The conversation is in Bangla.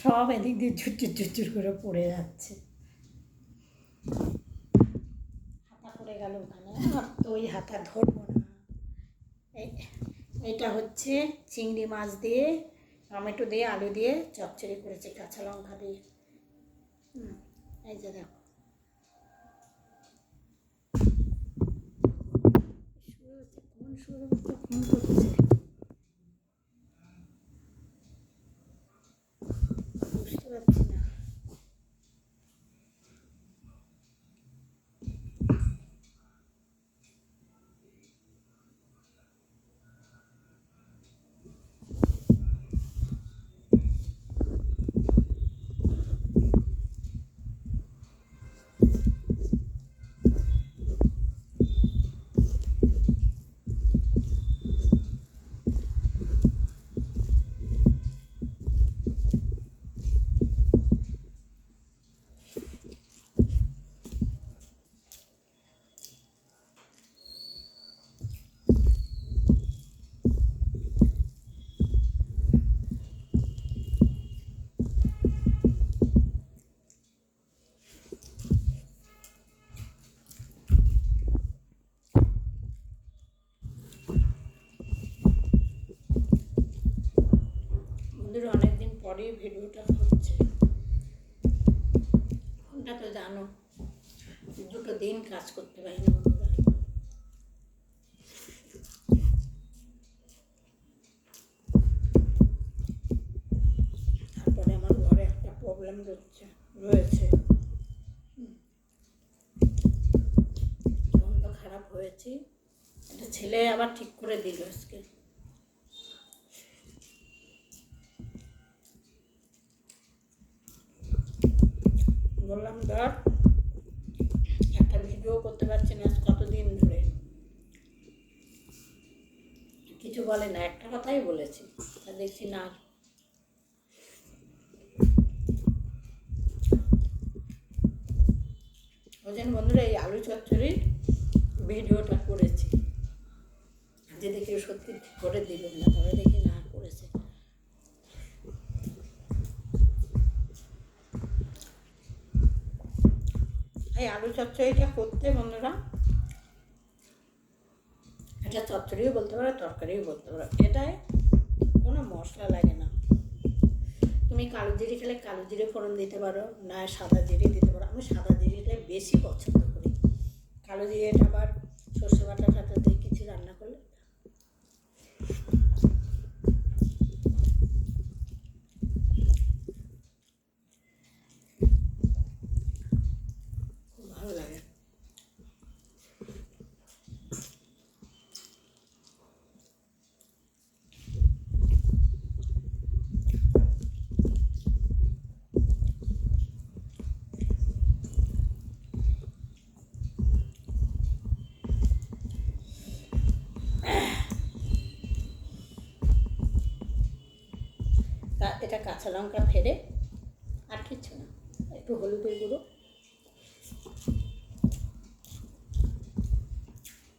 সব এদিক দিয়ে ঝুরঝুর ঝুরঝুর করে পড়ে যাচ্ছে। হাতা পড়ে গেল ওখানে, আর তো ওই হাতা ধরবো না। এটা হচ্ছে চিংড়ি মাছ দিয়ে, টমেটো দিয়ে, আলু দিয়ে চচ্চড়ি করেছি, কাঁচা লঙ্কা দিয়ে। এই যে দেখো, কোন শুরু ফোন করছে বুঝতে পারছি না। অনেকদিন পরেই ভিডিওটা হচ্ছে। ফোনটা তো জানো, দুটো দিন কাজ করতে পারিনি বন্ধুরা। তারপরে আমার ঘরে একটা প্রবলেম রয়েছে, ফোনটা খারাপ হয়েছে, এটা ছেলে আবার ঠিক করে দিল আজকে। বললাম ধর, একটা ভিডিও করতে পারছি না কতদিন ধরে, কিছু বলে না, একটা কথাই বলেছি, তা দেখছি না। ওই জন্য বন্ধুরা এই আলু চচ্চড়ির ভিডিওটা করেছি, যে দেখি সত্যি ঠিক করে দিল না, তবে দেখি না করেছে। এই আলু চচ্চড়িটা করতে বন্ধুরা, এটা চচ্চড়িও বলতে পারো, তরকারিও বলতে পারো, এটায় কোনো মশলা লাগে না। তুমি কালো জিরে খেলে কালো জিরে ফোড়ন দিতে পারো, না সাদা জিরে দিতে পারো। আমি সাদা জিরেটাই বেশি পছন্দ করি, কালো জিরেটা আবার সর্ষে বাটার সাথে দিয়ে কিছু রান্না করলে খুব ভালো লাগে। এটা কাঁচা লঙ্কা ফেলে আর কিছু না, একটু হলুদের গুঁড়ো,